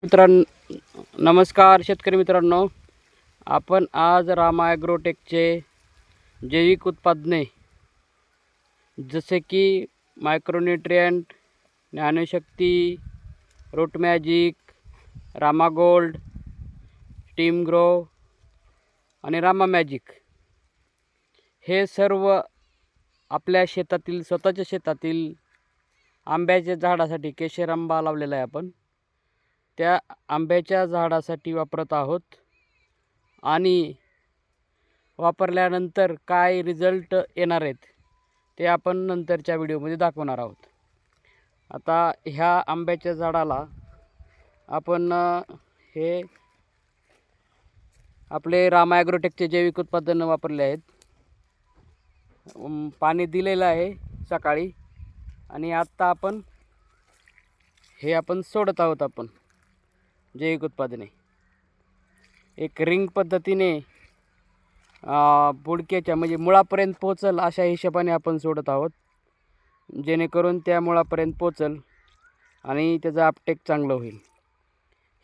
नमस्कार शेतकरी मित्रांनो, आपण आज रामा ॲग्रोटेकचे जैविक उत्पादने जसे की micronutrient, Gyanshakti, root magic, Rama gold, team grow आणि रामा मॅजिक हे सर्व आपल्या शेतातील स्वतःच्या शेतातील आंब्याच्या झाडासाठी केशर आंबा लावलेला आहे आपण त्या आंब्याच्या झाडासाठी वापरत आहोत आणि वापरल्यानंतर काय रिझल्ट येणार आहेत ते आपण नंतरच्या व्हिडिओमध्ये दाखवणार आहोत। आता ह्या आंब्याच्या झाडाला आपण हे आपले रामा ॲग्रोटेकचे जैविक उत्पादन वापरले आहेत। पाणी दिलेलं आहे सकाळी आणि आता आपण सोडत आहोत आपण जैविक उत्पादने एक रिंग पद्धतीने बुडक्याच्या म्हणजे मुळापर्यंत पोचल अशा हिशोबाने आपण सोडत आहोत, जेणेकरून त्या मुळापर्यंत पोचल आणि त्याचा अपटेक चांगलं होईल।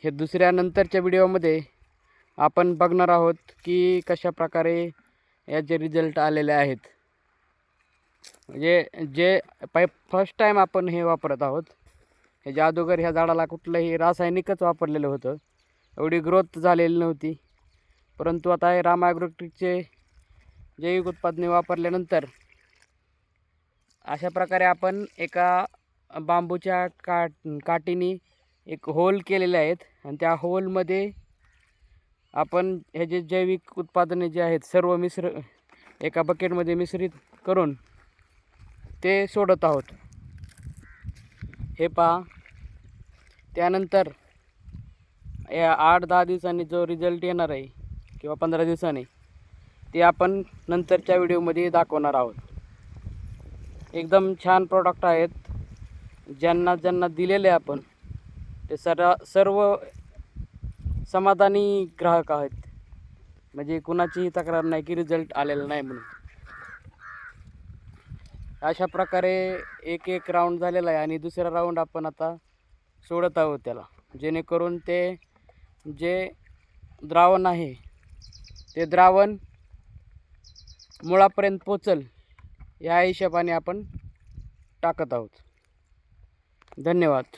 हे दुसऱ्या नंतरच्या व्हिडिओमध्ये आपण बघणार आहोत की कशा प्रकारे याचे रिझल्ट आलेले आहेत। जे फर्स्ट टाइम आपण हे वापरत आहोत। ह्याच्या अगोदर ह्या झाडाला कुठलंही रासायनिकच वापरलेलं होतं, एवढी ग्रोथ झालेली नव्हती। परंतु आता हे रामा ॲग्रोटेकचे जैविक उत्पादने वापरल्यानंतर अशा प्रकारे आपण एका बांबूच्या काठीने एक होल केलेले आहेत आणि त्या होलमध्ये आपण हे जे जैविक उत्पादने जे आहेत सर्व एका बकेटमध्ये मिश्रित करून ते सोडत आहोत। हे पहा, त्यानंतर या 8-10 दिवसांनी जो रिझल्ट येणार आहे किंवा 15 दिवसांनी ते आपण नंतरच्या व्हिडिओमध्ये दाखवणार आहोत। एकदम छान प्रोडक्ट आहेत, ज्यांना दिलेले आपण ते सर्व समाधानी ग्राहक आहेत, म्हणजे कुणाचीही तक्रार नाही की रिझल्ट आलेला नाही म्हणून। अशा प्रकारे एक राऊंड झालेला आहे आणि दुसरा राऊंड आपण आता सोडत आहोत त्याला, जेणेकरून ते जे द्रावण आहे ते द्रावण मुळापर्यंत पोचल या हिशोबाने आपण टाकत आहोत। धन्यवाद।